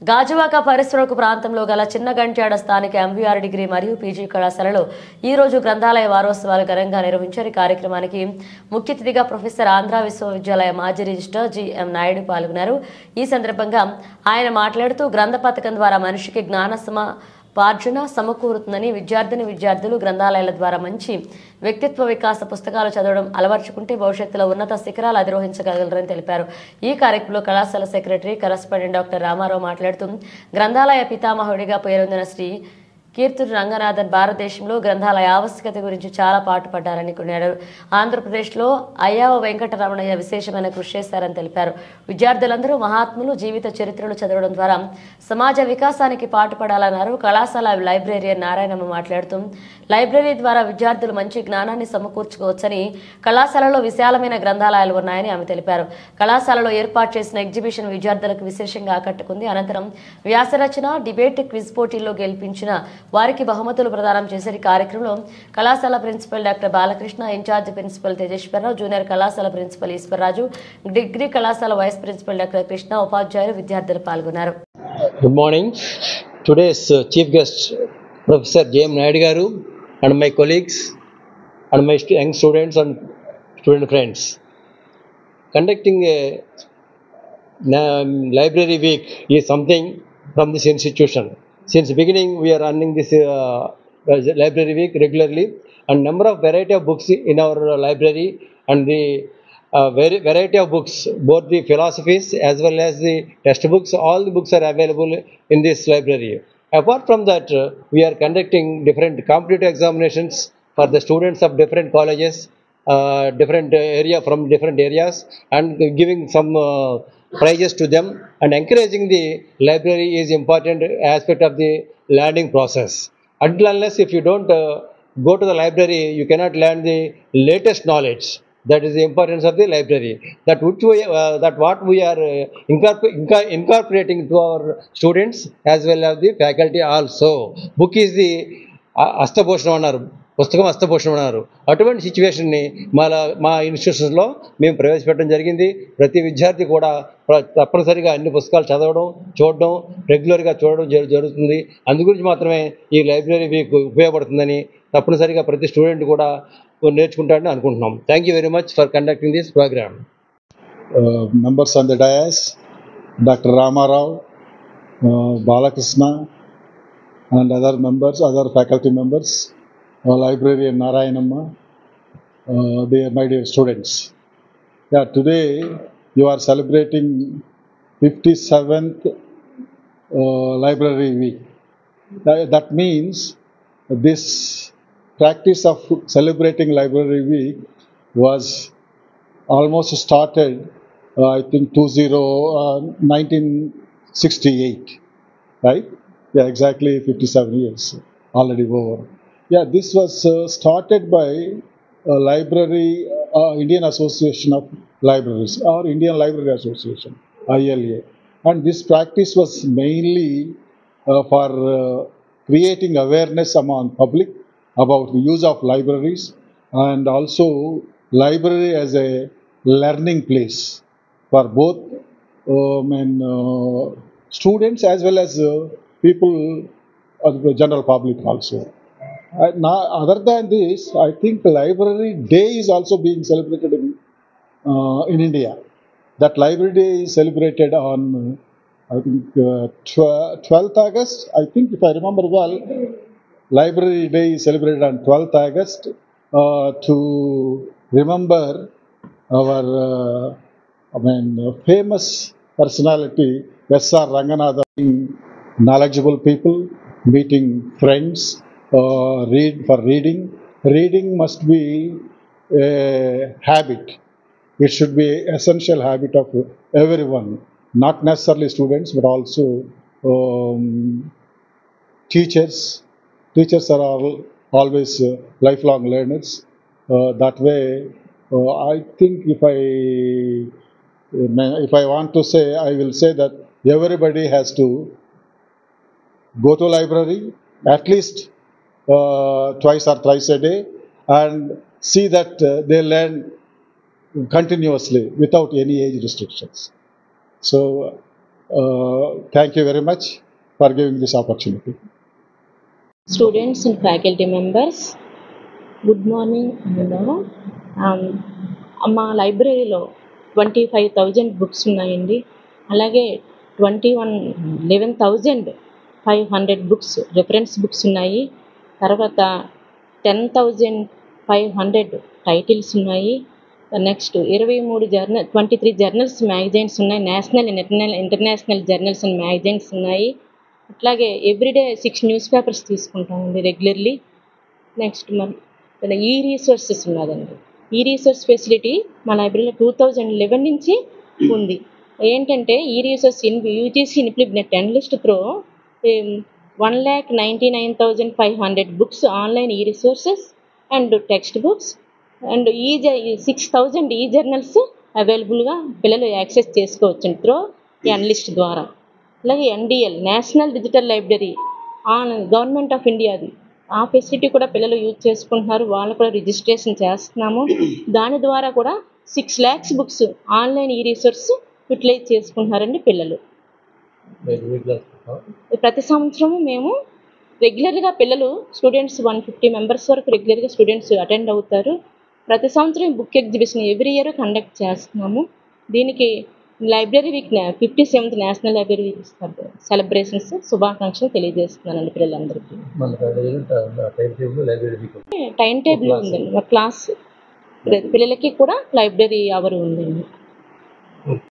గాజువాక పరిసరకు ప్రాంతంలో గల చిన్నగంట్యాడ స్థానిక ఎంవీఆర్ డిగ్రీ మరియు పీజీ కళాశాలలో ఈ రోజు గ్రంథాలయ వారోత్సవాలు ఘనంగా నిర్వహించారు. ఈ కార్యక్రమానికి ముఖ్య అతిథిగా ప్రొఫెసర్ ఆంధ్ర విశ్వవిద్యాలయ మాజీ రిజిస్ట్రార్ జిఎం నాయుడు పాల్గొన్నారు. ఈ సందర్భంగా ఆయన మాట్లాడుతూ గ్రంథ పథకం ద్వారా మనిషికి జ్ఞాన పార్జన సమకూరుతుందని, విద్యార్థులు గ్రంథాలయాల ద్వారా మంచి వ్యక్తిత్వ వికాస పుస్తకాలు చదవడం అలవర్చుకుంటే భవిష్యత్తులో ఉన్నత శిఖరాలు అధిరోహించగలరని తెలిపారు. ఈ కార్యక్రమంలో కళాశాల సెక్రటరీ కరస్పాండెంట్ డాక్టర్ రామారావు మాట్లాడుతూ గ్రంథాలయ పితామహుడిగా పేరొందిన శ్రీ కీర్తుడు రంగనాథన్ భారతదేశంలో గ్రంథాలయ ఆవశ్యకత గురించి చాలా పాటుపడ్డారని కొన్నారు. ఆంధ్రప్రదేశ్లో అయ్యావ వెంకటరమణయ్య విశేషమైన కృషి చేశారని తెలిపారు. విద్యార్థులందరూ మహాత్ములు జీవిత చరిత్రలు చదవడం ద్వారా సమాజ వికాసానికి పాటుపడాలన్నారు. కళాశాల లైబ్రరీయన్ నారాయణమ్మ మాట్లాడుతూ లైబ్రరీ ద్వారా విద్యార్థులు మంచి జ్ఞానాన్ని సమకూర్చుకోవచ్చని, కళాశాలలో విశాలమైన గ్రంథాలయాలు ఉన్నాయని ఆమె తెలిపారు. కళాశాలలో ఏర్పాటు చేసిన ఎగ్జిబిషన్ విద్యార్థులకు విశేషంగా ఆకట్టుకుంది. అనంతరం వ్యాసరచన, డిబేట్, క్విజ్ పోటీల్లో గెలిపించిన వారికి బహుమతులు ప్రదానం చేసే కార్యక్రమంలో కళాశాల principal doctor Balakrishna, incharge principal Tejeswararao, junior కళాశాల ప్రిన్సిపల్ ఈశ్వరరాజు, డిగ్రీ కళాశాల వైస్ ప్రిన్సిపల్ డాక్టర్ కృష్ణ, ఉపాధ్యాయులు, విద్యార్థులు పాల్గొన్నారు. Good morning. Today's chief guest Professor J.M. Naidu garu and my colleagues and my young students and student friends. Conducting a library week is something from this institution. Since beginning we are running this library week regularly, and number of variety of books in our library and the variety of books, both the philosophies as well as the textbooks, all the books are available in this library. Apart from that, we are conducting different competitive examinations for the students of different colleges, different area from different areas, and giving some prizes to them, and encouraging the library is important aspect of the learning process. Until unless if you don't go to the library, you cannot learn the latest knowledge. That is the importance of the library. That what we are incorporating to our students as well as the faculty also. Book is the అష్టభూషణం అన్నారు, పుస్తకం అష్టభూషణం అన్నారు. అటువంటి సిచ్యువేషన్ని మా ఇన్స్టిట్యూషన్స్లో మేము ప్రవేశపెట్టడం జరిగింది. ప్రతి విద్యార్థి కూడా తప్పనిసరిగా అన్ని పుస్తకాలు చూడడం రెగ్యులర్గా చూడడం జరుగుతుంది. అందుగురించి మాత్రమే ఈ లైబ్రరీ మీకు ఉపయోగపడుతుందని తప్పనిసరిగా ప్రతి స్టూడెంట్ కూడా నేర్చుకుంటారని అనుకుంటున్నాం. Thank you very much for conducting this programme. Members on the dais, Dr. Ramarao, Balakrishna, and other members, other faculty members, librarian Narayanamma, my dear students. Yeah, today you are celebrating 57th library week. That means this practice of celebrating library week was almost started, I think 1968, right? Yeah, exactly 57 years already over. Yeah, this was started by Indian Association of Libraries, or Indian Library Association, ILA. And this practice was mainly for creating awareness among public about the use of libraries, and also library as a learning place for both students as well as people of the general public also. Now, other than this, I think Library Day is also being celebrated in India. That Library Day is celebrated on, I think, 12th August. I think, if I remember well, Library Day is celebrated on 12th August to remember our famous personality, S.R. Ranganathan. Knowledgeable people, meeting friends, reading. Reading must be a habit. It should be an essential habit of everyone, not necessarily students, but also teachers. Teachers are always lifelong learners. That way, I think if I want to say, I will say that everybody has to go to library at least twice or thrice a day, and see that they learn continuously without any age restrictions. So Thank you very much for giving this opportunity. Students and faculty members, good morning. మా లైబ్రరీలో 25,000 books ఉన్నాయండి. అలాగే 11,500 books reference books ఉన్నాయి. తర్వాత 10,500 titles ఉన్నాయి. Next 23 journals magazines ఉన్నాయి. National international journals and magazines ఉన్నాయి. అట్లాగే ఎవ్రీడే 6 న్యూస్ పేపర్స్ తీసుకుంటామండి రెగ్యులర్లీ. నెక్స్ట్ మన ఈ రీసోర్సెస్ ఉన్నదండి. ఈ రీసోర్స్ ఫెసిలిటీ మా లైబ్రరీలో 2011 నుంచి ఉంది. ఏంటంటే ఈ resource UGC implement N LIST through 1,99,500 books online e resources and text books and 6,000 e journals అవైలబుల్గా పిల్లలు యాక్సెస్ చేసుకోవచ్చు త్రో ఎన్లిస్ట్ ద్వారా. అలాగే NDL national digital library government of ఇండియాది ఆ ఫెసిలిటీ కూడా పిల్లలు యూజ్ చేసుకుంటున్నారు. వాళ్ళు కూడా రిజిస్ట్రేషన్ చేస్తున్నాము. దాని ద్వారా కూడా 6 lakhs బుక్స్ ఆన్లైన్ ఈ రిసోర్స్ యూటిలైజ్ చేసుకుంటున్నారండి పిల్లలు. ప్రతి సంవత్సరము మేము రెగ్యులర్గా స్టూడెంట్స్ 150 మెంబర్స్ వరకు రెగ్యులర్గా స్టూడెంట్స్ అటెండ్ అవుతారు. ప్రతి సంవత్సరం book exhibition every year conduct చేస్తున్నాము. దీనికి library week 57th national library week celebrations శుభాకాంక్షలు తెలియజేస్తున్నానండి పిల్లలందరికీ. టైం టేబుల్ ఉందండి. మా క్లాస్ పిల్లలకి కూడా లైబ్రరీ అవర్ ఉందండి.